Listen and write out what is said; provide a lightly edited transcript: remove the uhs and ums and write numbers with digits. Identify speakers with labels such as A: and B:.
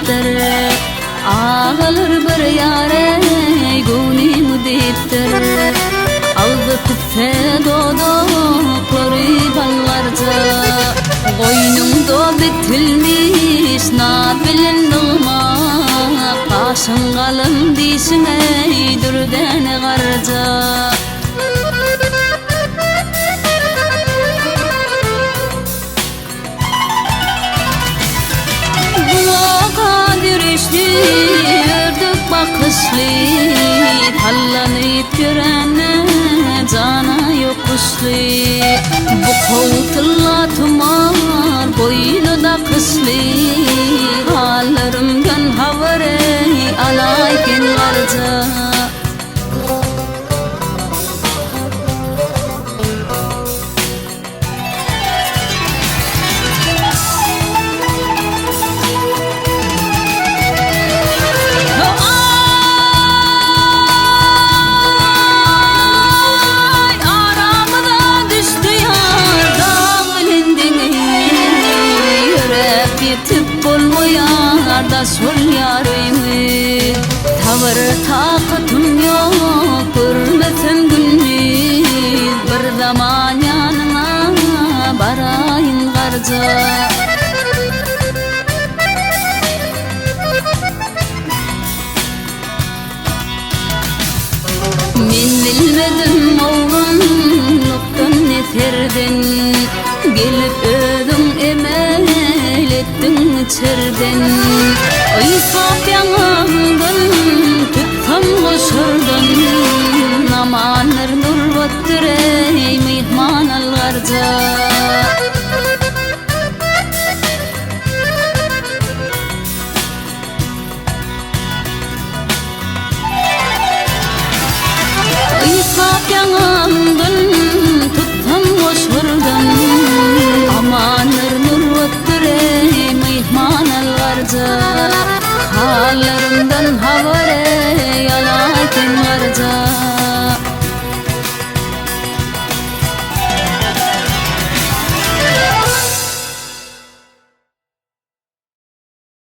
A: defter ağalır bir yare guni mudettir aldı tüfe dodokları ballarca koynumda bitilmiş nad bilen dolma kaşın kalın dişin eydürden garca Ördük bakışlı tallanıp görene cana yokuşlu bu koltulla tumar boynuda kıslı hallarımdan havare alayken varca Tip olmayar da sol yarimi tavır takatım yok görmesem günni bir zaman yanına barayın garca men bilmedim oğlum noktan neterden gelip ödüm emel ettin içerden Oysap yanımdan tuttam koşurdun amanır nur battır ey mihman algarca Oysap yanımdan tuttam koşurdun amanır nur battır ey mihman algarca hallarımdan havare